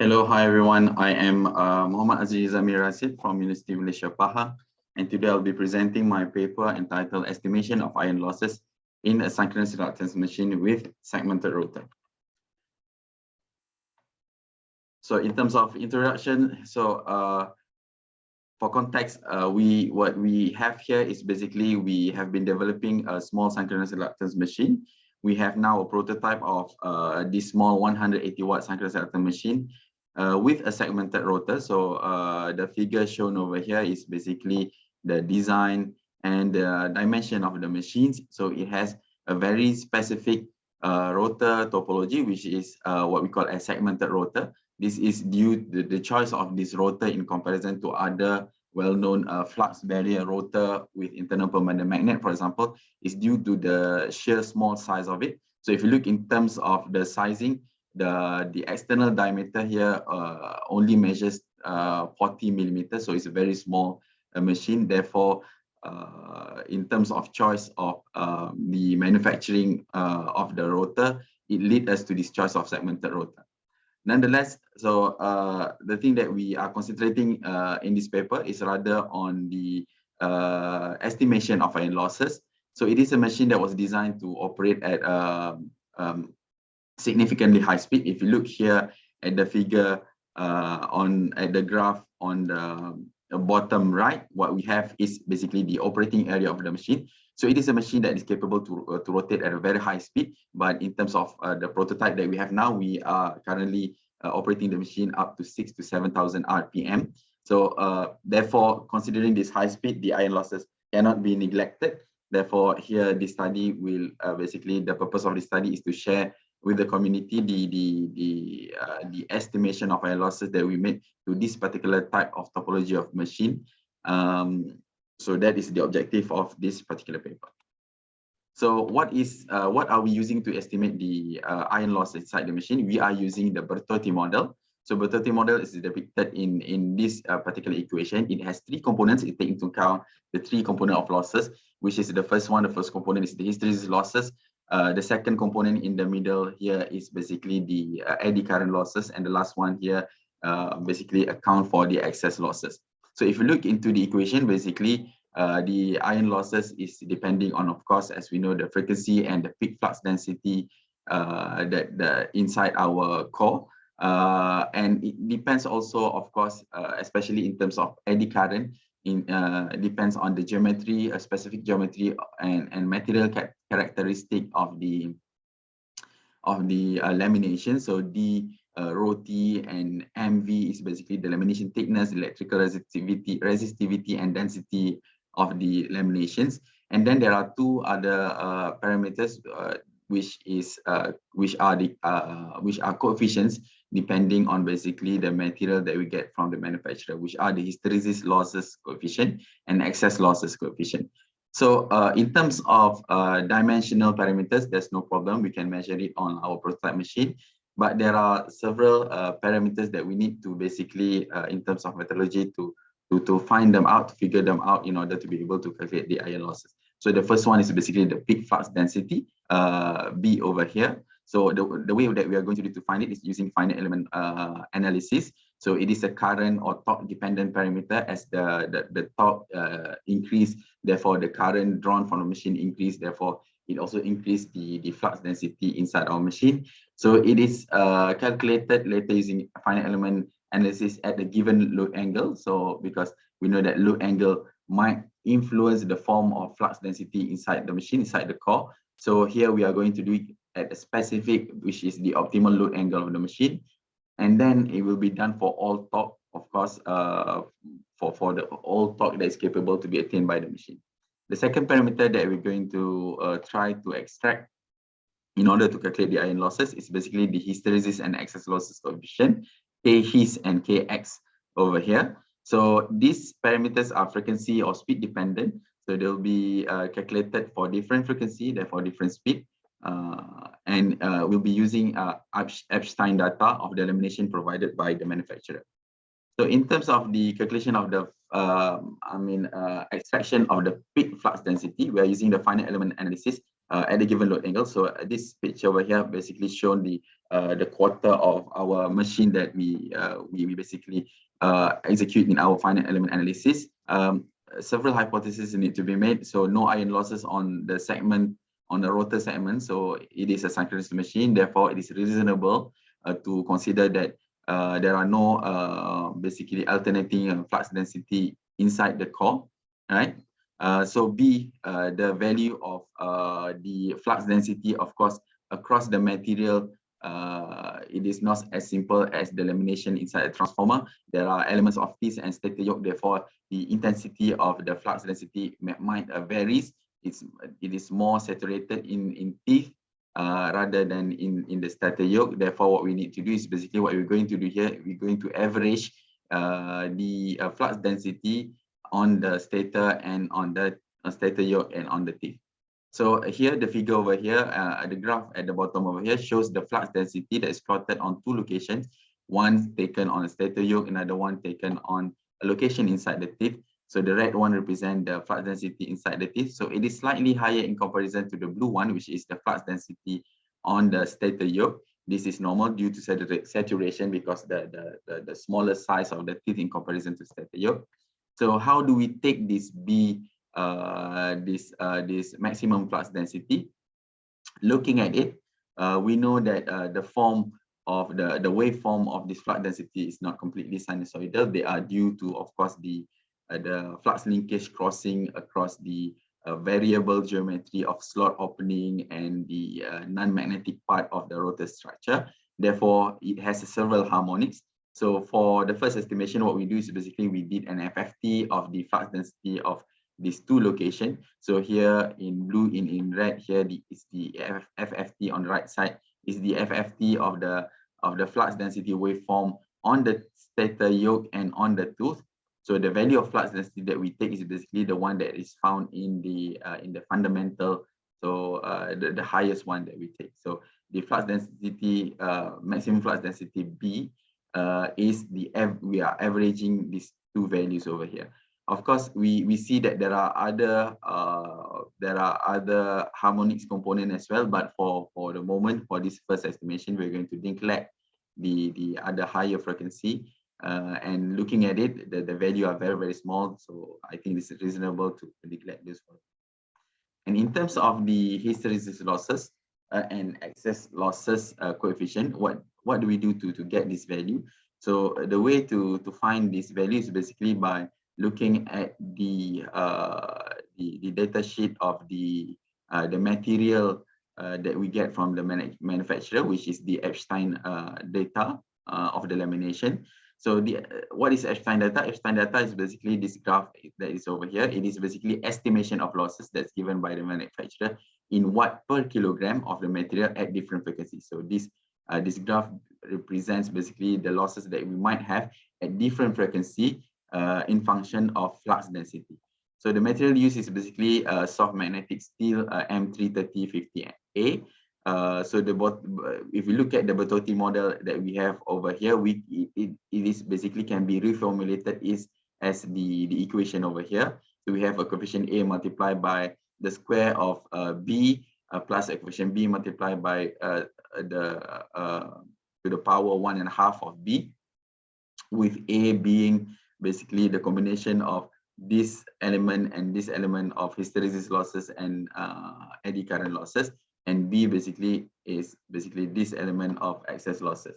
Hello, hi everyone. I am Muhammad Aziz Amir Rasid from University of Malaysia, Pahang, and today I'll be presenting my paper entitled Estimation of Iron Losses in a Synchronous Reluctance Machine with Segmented Rotor. So in terms of introduction, for context, what we have here is basically we have been developing a small synchronous reluctance machine. We have now a prototype of this small 180 watt synchronous reluctance machine with a segmented rotor. So the figure shown over here is basically the design and the dimension of the machines. So it has a very specific rotor topology, which is what we call a segmented rotor. This is due to the choice of this rotor in comparison to other well-known flux barrier rotor with internal permanent magnet, for example, is due to the sheer small size of it. So if you look in terms of the sizing, the external diameter here only measures 40 millimeters, so it's a very small machine. Therefore, in terms of choice of the manufacturing of the rotor, it leads us to this choice of segmented rotor. Nonetheless, so the thing that we are concentrating in this paper is rather on the estimation of iron losses. So it is a machine that was designed to operate at significantly high speed. If you look here at the figure at the graph on the bottom right, what we have is basically the operating area of the machine. So it is a machine that is capable to rotate at a very high speed. But in terms of the prototype that we have now, we are currently operating the machine up to 6,000 to 7,000 RPM. So therefore, considering this high speed, the iron losses cannot be neglected. Therefore, here this study will basically the purpose of this study is to share with the community the estimation of iron losses that we made to this particular type of topology of machine. So that is the objective of this particular paper. So what are we using to estimate the iron loss inside the machine? We are using the Bertotti model. So Bertotti model is depicted in this particular equation. It has three components. It takes into account the three components of losses, which is the first one. The first component is the hysteresis losses. The second component in the middle here is basically the eddy current losses, and the last one here basically account for the excess losses. So if you look into the equation, basically the iron losses is depending on, of course, as we know, the frequency and the peak flux density inside our core. And it depends also, of course, especially in terms of eddy current, depends on the geometry, a specific geometry and material characteristic of the lamination. So D, rho T, and MV is basically the lamination thickness, electrical resistivity, and density of the laminations. And then there are two other parameters which are coefficients depending on basically the material that we get from the manufacturer, which are the hysteresis losses coefficient and excess losses coefficient. So in terms of dimensional parameters, there's no problem. We can measure it on our prototype machine. But there are several parameters that we need to basically, in terms of methodology, to find them out, to figure them out in order to be able to calculate the iron losses. So the first one is basically the peak flux density, B over here. So the way that we are going to find it is using finite element analysis. So it is a current or torque dependent parameter. As the torque increase, therefore the current drawn from the machine increase, therefore it also increased the flux density inside our machine. So it is calculated later using finite element analysis at the given load angle. So because we know that load angle might influence the form of flux density inside the machine, inside the core. So here we are going to do it at a specific, which is the optimal load angle of the machine. And then it will be done for all torque, of course, for the all torque that is capable to be attained by the machine. The second parameter that we're going to try to extract in order to calculate the iron losses is basically the hysteresis and excess losses coefficient, K-hys and Kx over here. So these parameters are frequency or speed dependent. So they'll be calculated for different frequency, therefore different speed. And we'll be using Epstein data of the lamination provided by the manufacturer. So in terms of the calculation of the extraction of the peak flux density, we are using the finite element analysis at a given load angle. So this picture over here basically shown the the quarter of our machine that we basically execute in our finite element analysis. Several hypotheses need to be made. So no iron losses on the segment, on the rotor segment. So it is a synchronous machine. Therefore, it is reasonable to consider that there are no basically alternating flux density inside the core, right? So B, the value of the flux density, of course, across the material, it is not as simple as the lamination inside a transformer. There are elements of teeth and stator yoke. Therefore, the intensity of the flux density might varies. It is more saturated in teeth rather than in the stator yoke. Therefore, what we need to do is basically what we're going to do here. We're going to average the flux density on the stator and on the stator yoke and on the teeth. So here, the figure over here, the graph at the bottom over here shows the flux density that is plotted on two locations, one taken on a stator yoke, another one taken on a location inside the teeth. So the red one represents the flux density inside the teeth. So it is slightly higher in comparison to the blue one, which is the flux density on the stator yoke. This is normal due to saturation because the smaller size of the teeth in comparison to stator yoke. So how do we take this B, this maximum flux density? Looking at it, we know that the form of the waveform of this flux density is not completely sinusoidal. They are due to, of course, the flux linkage crossing across the variable geometry of slot opening and the non-magnetic part of the rotor structure. Therefore, it has several harmonics. So for the first estimation, what we do is basically we did an FFT of the flux density of these two locations. So here in blue, in red, here is the FFT on the right side, is the FFT of the flux density waveform on the stator yoke and on the tooth. So the value of flux density that we take is basically the one that is found in the fundamental. So the highest one that we take. So the flux density, maximum flux density B, is we are averaging these two values over here. Of course, we see that there are other harmonics component as well, but for the moment, for this first estimation, we're going to neglect the other higher frequency. And looking at it, the value are very small, so I think this is reasonable to neglect this one. And in terms of the hysteresis losses and excess losses coefficient, what do we do to get this value? So the way to find this value is basically by looking at the data sheet of the material that we get from the manufacturer, which is the Epstein data of the lamination. So what is Epstein data? Epstein data is basically this graph that is over here. It is basically estimation of losses that's given by the manufacturer in watt per kilogram of the material at different frequencies. So this graph represents basically the losses that we might have at different frequency in function of flux density. So the material used is basically soft magnetic steel M33050A. So if we look at the Bertotti model that we have over here, it is basically can be reformulated as the equation over here. So we have a coefficient A multiplied by the square of B plus a coefficient B multiplied by to the power 1.5 of B, with A being basically the combination of this element and this element of hysteresis losses and eddy current losses, and B basically is this element of excess losses.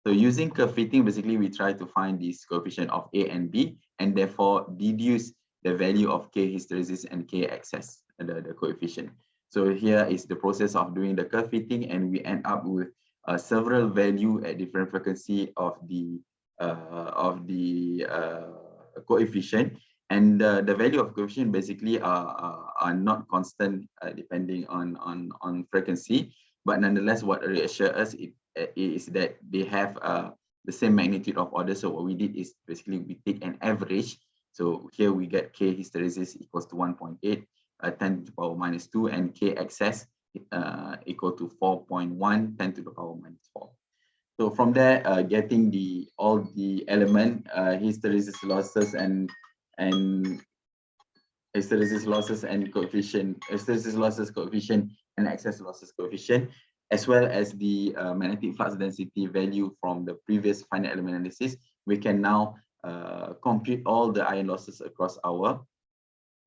So using curve fitting, basically we try to find this coefficient of A and B, and therefore deduce the value of K hysteresis and K excess, the coefficient. So here is the process of doing the curve fitting, and we end up with several value at different frequency of the coefficient, and the value of coefficient basically are not constant depending on frequency, but nonetheless what reassures us is that they have the same magnitude of order. So what we did is basically we take an average. So here we get K hysteresis equals to 1.8 10 to the power minus 2, and K excess equal to 4.1 10 to the power minus 4. So from there, getting all the element hysteresis losses and hysteresis losses and coefficient, hysteresis losses coefficient and excess losses coefficient, as well as the magnetic flux density value from the previous finite element analysis, we can now compute all the ion losses across our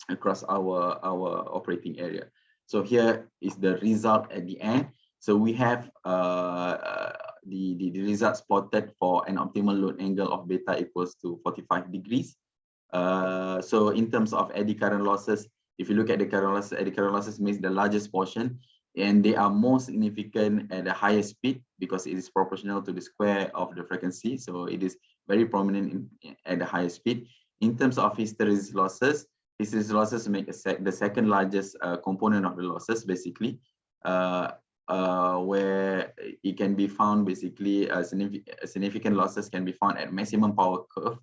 operating area. So here is the result at the end. So we have the results plotted for an optimal load angle of beta equals to 45 degrees. So in terms of eddy current losses, if you look at the current losses, eddy current losses makes the largest portion, and they are more significant at the higher speed because it is proportional to the square of the frequency. So it is very prominent at the higher speed. In terms of hysteresis losses make the second largest component of the losses, basically, where it can be found, basically, significant losses can be found at maximum power curve,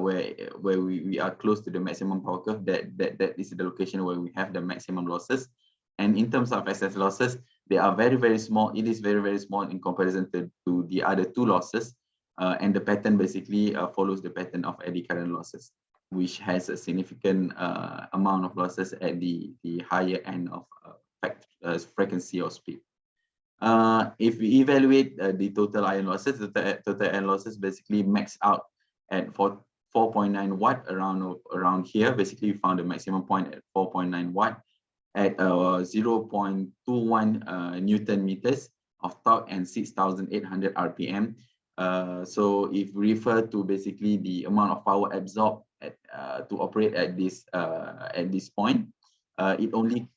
where we are close to the maximum power curve. That is the location where we have the maximum losses. And in terms of excess losses, they are very, very small. It is very, very small in comparison to the other two losses. And the pattern basically follows the pattern of eddy current losses, which has a significant amount of losses at the higher end of frequency or speed. If we evaluate the total ion losses, the total ion losses basically max out at 4.9 watt around here. Basically, we found the maximum point at 4.9 watt at 0.21 Newton meters of torque and 6,800 RPM. So if we refer to basically the amount of power absorbed to operate at this point, it only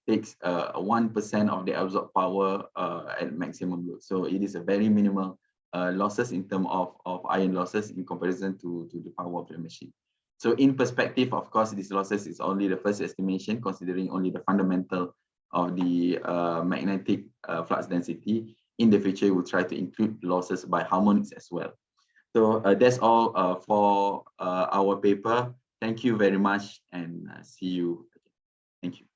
takes 1% of the absorbed power at maximum load. So it is a very minimal losses in terms of ion losses in comparison to the power of the machine. So in perspective, of course, these losses is only the first estimation, considering only the fundamental of the magnetic flux density. In the future, we'll try to include losses by harmonics as well. So that's all for our paper. Thank you very much, and see you again. Thank you.